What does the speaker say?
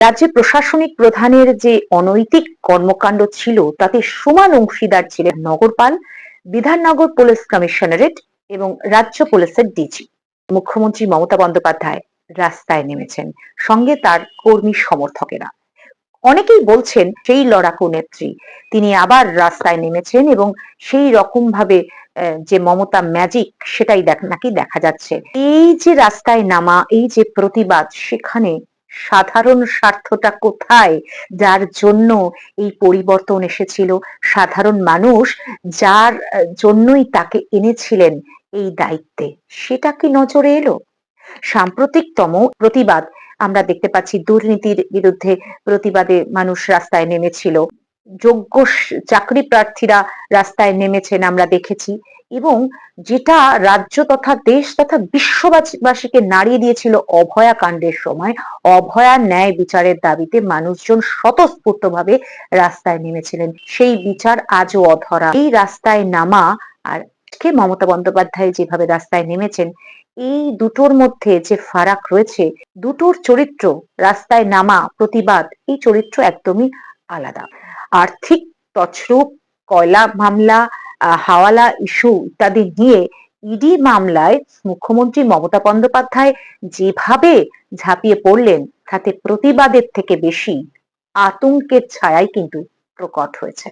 রাজ্যের প্রশাসনিক প্রধানের যে অনৈতিক কর্মকাণ্ড ছিল তাতে সমান অংশীদার ছিলেন নগরপাল, বিধাননগর পুলিশ কমিশনারেট এবং রাজ্য পুলিশের ডিজি। মুখ্যমন্ত্রী মমতা বন্দ্যোপাধ্যায় রাস্তায় নেমেছেন, সঙ্গে তার কর্মী সমর্থকেরা। অনেকেই বলছেন সেই লড়াকু নেত্রী তিনি আবার রাস্তায় নেমেছেন এবং সেই রকম ভাবে যে মমতা ম্যাজিক সেটাই নাকি দেখা যাচ্ছে। এই যে রাস্তায় নামা, এই যে প্রতিবাদ, সেখানে সাধারণ স্বার্থটা কোথায়, যার জন্য এই পরিবর্তন এসেছিল? সাধারণ মানুষ যার জন্যই তাকে এনেছিলেন এই দায়িত্বে, সেটা কি নজরে এলো? সাম্প্রতিকতম প্রতিবাদ আমরা দেখতে পাচ্ছি, দুর্নীতির বিরুদ্ধে প্রতিবাদে মানুষ রাস্তায় নেমেছিল, যোগ্য চাকরি প্রার্থীরা রাস্তায় নেমেছেন আমরা দেখেছি, এবং যেটা রাজ্য তথা দেশ তথা বিশ্ববাসীকে নাড়িয়ে দিয়েছিল অভয়া কাণ্ডের সময়। অভয়া ন্যায় বিচারের দাবিতে মানুষজন স্বতঃস্ফূর্তভাবে রাস্তায় নেমেছিলেন, সেই বিচার আজও অধরা। এই রাস্তায় নামা আর মমতা বন্দ্যোপাধ্যায় যেভাবে রাস্তায় নেমেছেন, এই দুটোর মধ্যে যে ফারাক রয়েছে, দুটোর চরিত্র, রাস্তায় নামা, প্রতিবাদ, এই চরিত্র একদমই আলাদা। আর্থিক তছরূপ, কয়লা মামলা, হাওয়ালা ইস্যু ইত্যাদি নিয়ে ইডি মামলায় মুখ্যমন্ত্রী মমতা বন্দ্যোপাধ্যায় যেভাবে ঝাঁপিয়ে পড়লেন, তাতে প্রতিবাদের থেকে বেশি আতঙ্কের ছায়াই কিন্তু প্রকট হয়েছে।